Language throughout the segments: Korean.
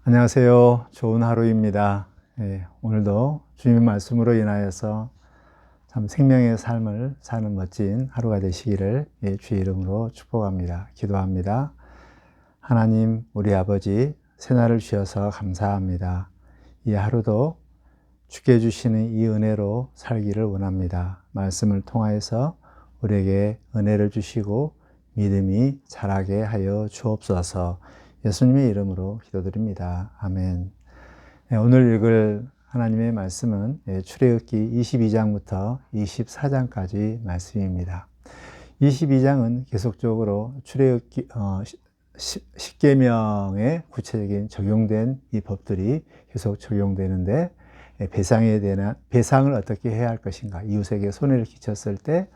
안녕하세요. 좋은 하루입니다. 오늘도 주님의 말씀으로 인하여서 참 생명의 삶을 사는 멋진 하루가 되시기를 주의 이름으로 축복합니다. 기도합니다. 하나님, 우리 아버지, 새날을 주셔서 감사합니다. 이 하루도 주께 주시는 이 은혜로 살기를 원합니다. 말씀을 통하여서 우리에게 은혜를 주시고 믿음이 자라게 하여 주옵소서. 예수님의 이름으로 기도드립니다. 아멘. 오늘 읽을 하나님의 말씀은 출애굽기 22장부터 24장까지 말씀입니다. 22장은 계속적으로 출애굽기 십계명에 구체적인 적용된 이 법들이 계속 적용되는데, 배상을 어떻게 해야 할 것인가, 이웃에게 손해를 끼쳤을 때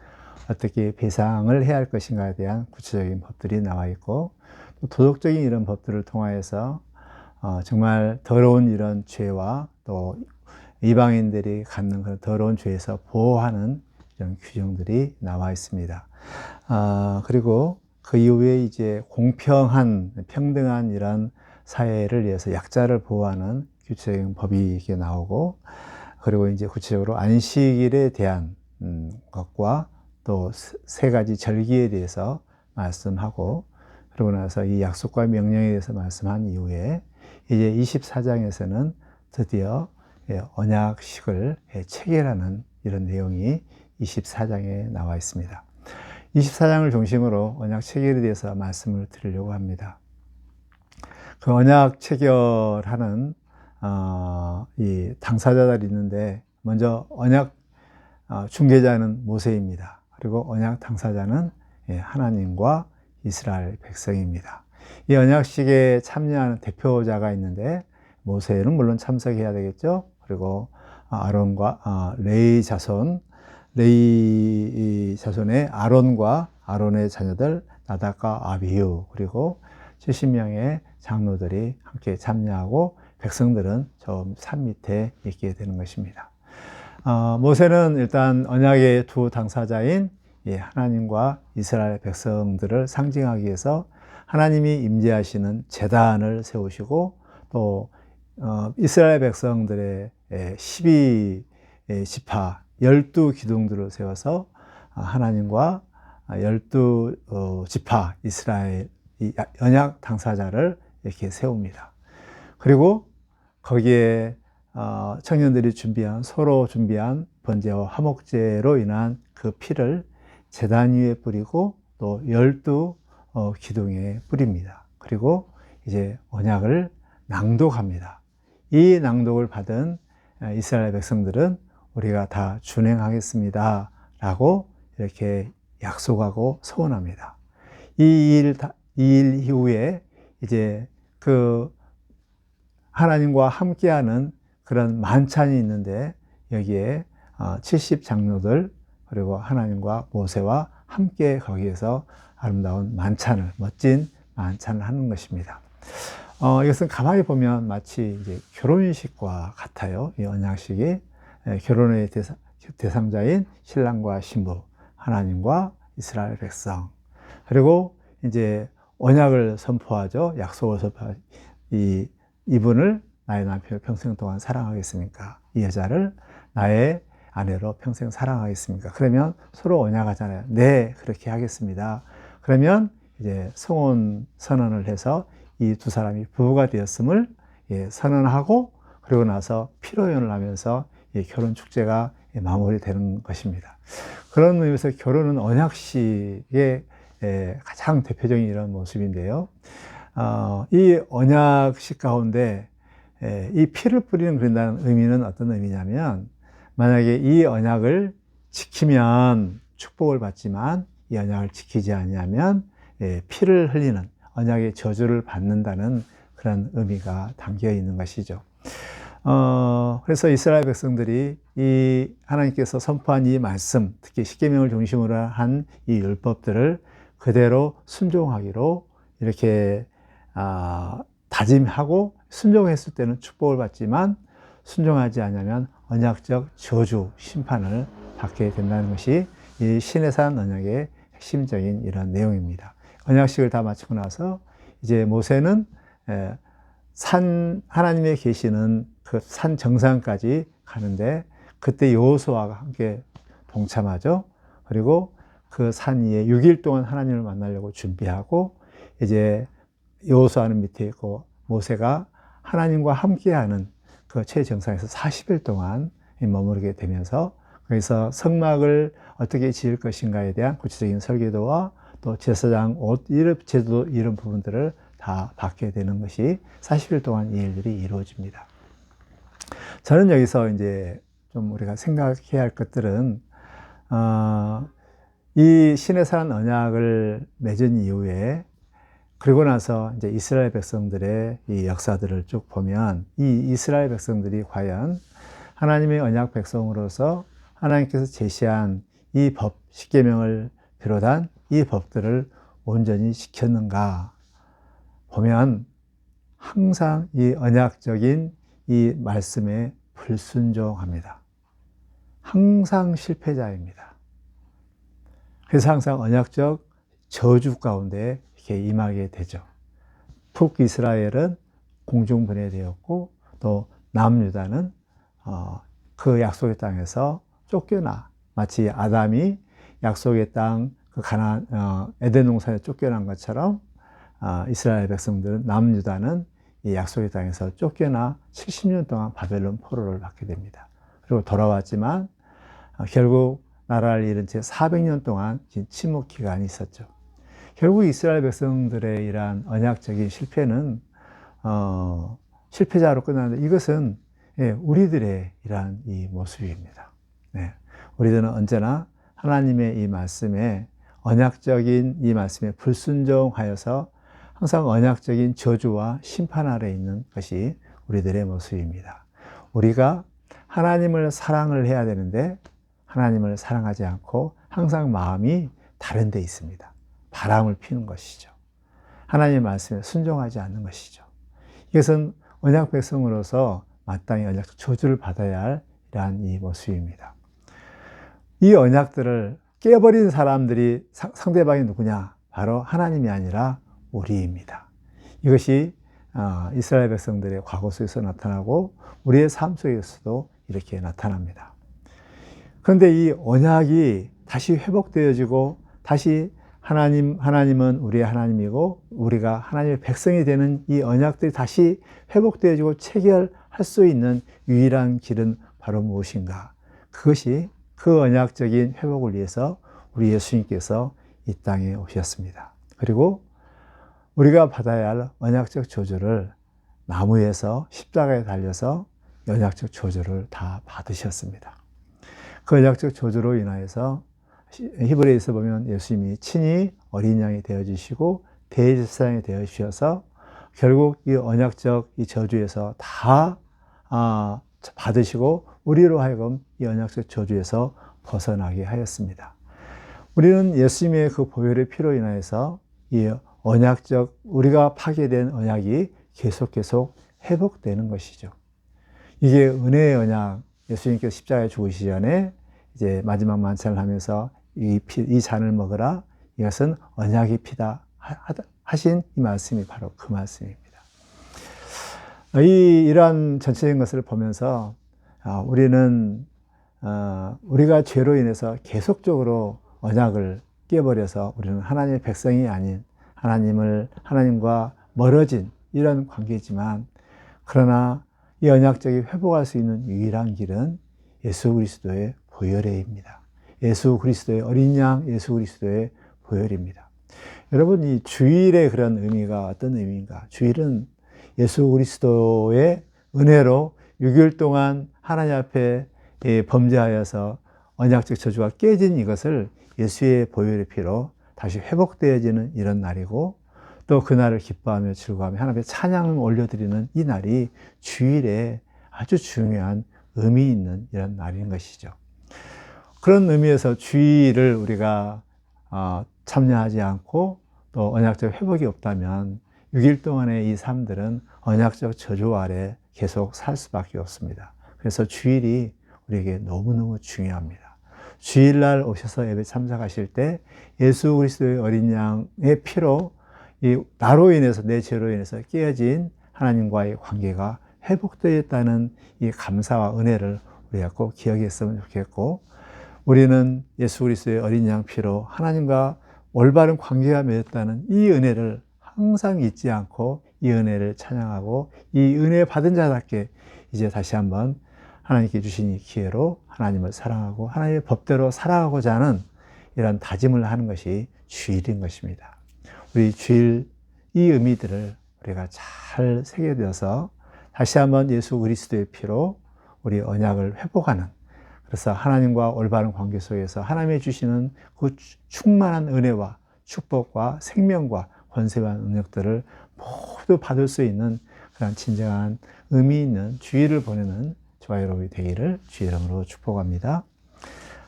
어떻게 배상을 해야 할 것인가에 대한 구체적인 법들이 나와 있고, 또 도덕적인 이런 법들을 통하여서 정말 더러운 이런 죄와 또 이방인들이 갖는 그런 더러운 죄에서 보호하는 이런 규정들이 나와 있습니다. 그리고 그 이후에 이제 공평한, 평등한 이런 사회를 위해서 약자를 보호하는 구체적인 법이 이렇게 나오고, 그리고 이제 구체적으로 안식일에 대한 것과 또 세 가지 절기에 대해서 말씀하고, 그러고 나서 이 약속과 명령에 대해서 말씀한 이후에 이제 24장에서는 드디어 언약식을 체결하는 이런 내용이 24장에 나와 있습니다. 24장을 중심으로 언약 체결에 대해서 말씀을 드리려고 합니다. 그 언약 체결하는 이 당사자들이 있는데, 먼저 언약 중개자는 모세입니다. 그리고 언약 당사자는 하나님과 이스라엘 백성입니다. 이 언약식에 참여하는 대표자가 있는데, 모세는 물론 참석해야 되겠죠. 그리고 아론과 레위 자손의 아론과 아론의 자녀들 나답과 아비후, 그리고 70명의 장로들이 함께 참여하고, 백성들은 저 산 밑에 있게 되는 것입니다. 모세는 일단 언약의 두 당사자인 하나님과 이스라엘 백성들을 상징하기 위해서 하나님이 임재하시는 제단을 세우시고, 또 이스라엘 백성들의 12지파 12기둥들을 세워서 하나님과 12지파 이스라엘 언약 당사자를 이렇게 세웁니다. 그리고 거기에 청년들이 서로 준비한 번제와 화목제로 인한 그 피를 제단 위에 뿌리고, 또 12기둥에 뿌립니다. 그리고 이제 언약을 낭독합니다. 이 낭독을 받은 이스라엘 백성들은 우리가 다 준행하겠습니다 라고 이렇게 약속하고 서원합니다. 이 일 이후에 이제 그 하나님과 함께하는 그런 만찬이 있는데, 여기에 70장로들 그리고 하나님과 모세와 함께 거기에서 아름다운 만찬을, 멋진 만찬을 하는 것입니다. 이것은 가만히 보면 마치 이제 결혼식과 같아요. 이 언약식이 결혼의 대상자인 신랑과 신부, 하나님과 이스라엘 백성, 그리고 이제 언약을 선포하죠. 약속을 선포하죠. 이분을 나의 남편을 평생 동안 사랑하겠습니까? 이 여자를 나의 아내로 평생 사랑하겠습니까? 그러면 서로 언약하잖아요. 네, 그렇게 하겠습니다. 그러면 이제 성혼 선언을 해서 이 두 사람이 부부가 되었음을 선언하고, 그리고 나서 피로연을 하면서 결혼 축제가 마무리되는 것입니다. 그런 의미에서 결혼은 언약식의 가장 대표적인 이런 모습인데요. 이 언약식 가운데 이 피를 뿌리는 그런다는 의미는 어떤 의미냐면, 만약에 이 언약을 지키면 축복을 받지만 이 언약을 지키지 않으면 피를 흘리는, 언약의 저주를 받는다는 그런 의미가 담겨 있는 것이죠. 그래서 이스라엘 백성들이 이 하나님께서 선포한 이 말씀, 특히 십계명을 중심으로 한 이 율법들을 그대로 순종하기로 이렇게 다짐하고, 순종했을 때는 축복을 받지만 순종하지 않으면 언약적 저주, 심판을 받게 된다는 것이 이 시내산 언약의 핵심적인 이런 내용입니다. 언약식을 다 마치고 나서 이제 모세는 하나님의 계시는 그 산 정상까지 가는데 그때 여호수아가 함께 동참하죠. 그리고 그 산 위에 6일 동안 하나님을 만나려고 준비하고 이제 여호수아는 밑에 있고 모세가 하나님과 함께하는 그 최정상에서 40일 동안 머무르게 되면서 거기서 성막을 어떻게 지을 것인가에 대한 구체적인 설계도와 또 제사장 옷, 제도 이런 부분들을 다 받게 되는 것이 40일 동안 이 일들이 이루어집니다. 저는 여기서 이제 좀 우리가 생각해야 할 것들은, 이 시내산 언약을 맺은 이후에 그리고 나서 이제 이스라엘 백성들의 이 역사들을 쭉 보면 이 이스라엘 백성들이 과연 하나님의 언약 백성으로서 하나님께서 제시한 이 법, 십계명을 비롯한 이 법들을 온전히 지켰는가 보면 항상 이 언약적인 이 말씀에 불순종합니다. 항상 실패자입니다. 그래서 항상 언약적 저주 가운데 이렇게 임하게 되죠. 북이스라엘은 공중분해되었고 또 남유다는 그 약속의 땅에서 쫓겨나, 마치 아담이 약속의 땅 그 에덴 동산에 쫓겨난 것처럼 이스라엘 백성들은 남유다는 이 약속의 땅에서 쫓겨나 70년 동안 바벨론 포로를 받게 됩니다. 그리고 돌아왔지만 결국 나라를 잃은 채 400년 동안 침묵 기간이 있었죠. 결국 이스라엘 백성들의 이러한 언약적인 실패는 실패자로 끝나는데 이것은 우리들의 이러한 이 모습입니다. 우리들은 언제나 하나님의 이 말씀에 언약적인 이 말씀에 불순종하여서 항상 언약적인 저주와 심판 아래 있는 것이 우리들의 모습입니다. 우리가 하나님을 사랑을 해야 되는데 하나님을 사랑하지 않고 항상 마음이 다른 데 있습니다. 바람을 피는 것이죠. 하나님의 말씀에 순종하지 않는 것이죠. 이것은 언약 백성으로서 마땅히 언약적 저주를 받아야 할 이러한 이 모습입니다. 이 언약들을 깨버린 사람들이 상대방이 누구냐? 바로 하나님이 아니라 우리입니다. 이것이 이스라엘 백성들의 과거 속에서 나타나고 우리의 삶 속에서도 이렇게 나타납니다. 그런데 이 언약이 다시 회복되어지고 다시 하나님은 우리의 하나님이고 우리가 하나님의 백성이 되는 이 언약들이 다시 회복되어지고 체결할 수 있는 유일한 길은 바로 무엇인가? 그것이 그 언약적인 회복을 위해서 우리 예수님께서 이 땅에 오셨습니다. 그리고 우리가 받아야 할 언약적 저주를 나무에서 십자가에 달려서 언약적 저주를 다 받으셨습니다. 그 언약적 저주로 인하여서 히브리서에 보면 예수님이 친히 어린 양이 되어주시고 대제사장이 되어주셔서 결국 이 언약적 이 저주에서 다 받으시고 우리로 하여금 이 언약적 저주에서 벗어나게 하였습니다. 우리는 예수님의 그 보혈의 피로 인하여서 이 언약적 우리가 파괴된 언약이 계속 회복되는 것이죠. 이게 은혜의 언약, 예수님께서 십자가에 죽으시기 전에 이제 마지막 만찬을 하면서 이 잔을 먹으라, 이것은 언약의 피다 하신 이 말씀이 바로 그 말씀입니다. 이러한 전체적인 것을 보면서 우리는 우리가 죄로 인해서 계속적으로 언약을 깨버려서 우리는 하나님의 백성이 아닌 하나님과 멀어진 이런 관계지만, 그러나 이 언약적이 회복할 수 있는 유일한 길은 예수 그리스도의 보혈입니다. 예수 그리스도의 어린 양, 예수 그리스도의 보혈입니다. 여러분, 이 주일의 그런 의미가 어떤 의미인가? 주일은 예수 그리스도의 은혜로 6일 동안 하나님 앞에 범죄하여서 언약적 저주가 깨진 이것을 예수의 보혈의 피로 다시 회복되어지는 이런 날이고, 또 그날을 기뻐하며 즐거워하며 하나님께 찬양을 올려드리는 이 날이 주일에 아주 중요한 의미 있는 이런 날인 것이죠. 그런 의미에서 주일을 우리가 참여하지 않고 또 언약적 회복이 없다면 6일 동안의 이 삶들은 언약적 저주 아래 계속 살 수밖에 없습니다. 그래서 주일이 우리에게 너무너무 중요합니다. 주일날 오셔서 예배 참석하실 때 예수 그리스도의 어린 양의 피로 나로 인해서, 내 죄로 인해서 깨어진 하나님과의 관계가 회복되었다는 이 감사와 은혜를 우리가 꼭 기억했으면 좋겠고, 우리는 예수 그리스도의 어린 양 피로 하나님과 올바른 관계가 맺었다는 이 은혜를 항상 잊지 않고 이 은혜를 찬양하고 이 은혜 받은 자답게 이제 다시 한번 하나님께 주신 이 기회로 하나님을 사랑하고 하나님의 법대로 살아가고자 하는 이런 다짐을 하는 것이 주일인 것입니다. 우리 주일 이 의미들을 우리가 잘 새겨져서 다시 한번 예수 그리스도의 피로 우리 언약을 회복하는, 그래서 하나님과 올바른 관계 속에서 하나님이 주시는 그 충만한 은혜와 축복과 생명과 권세와 능력들을 모두 받을 수 있는 그런 진정한 의미 있는 주일을 보내는 저와 여러분이 되기를 주의 이름으로 축복합니다.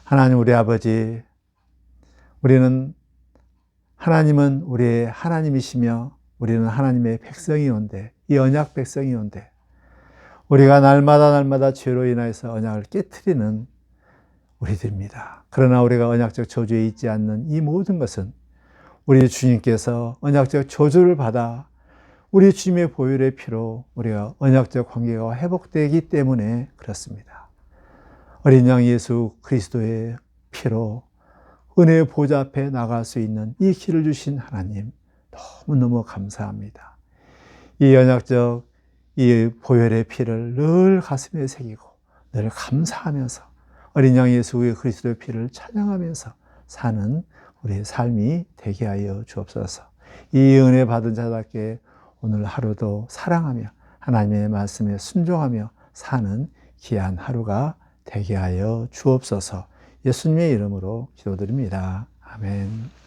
하나님 우리 아버지, 하나님은 우리의 하나님이시며 우리는 하나님의 백성이온데, 이 언약 백성이온데, 우리가 날마다 죄로 인하여서 언약을 깨트리는 우리들입니다. 그러나 우리가 언약적 저주에 있지 않는 이 모든 것은 우리 주님께서 언약적 저주를 받아 우리 주님의 보혈의 피로 우리가 언약적 관계가 회복되기 때문에 그렇습니다. 어린 양 예수 그리스도의 피로 은혜의 보좌 앞에 나갈 수 있는 이 길을 주신 하나님, 너무너무 감사합니다. 이 언약적 이 보혈의 피를 늘 가슴에 새기고 늘 감사하면서 어린 양 예수 그리스도의 피를 찬양하면서 사는 우리의 삶이 되게 하여 주옵소서. 이 은혜 받은 자답게 오늘 하루도 사랑하며 하나님의 말씀에 순종하며 사는 귀한 하루가 되게 하여 주옵소서. 예수님의 이름으로 기도드립니다. 아멘.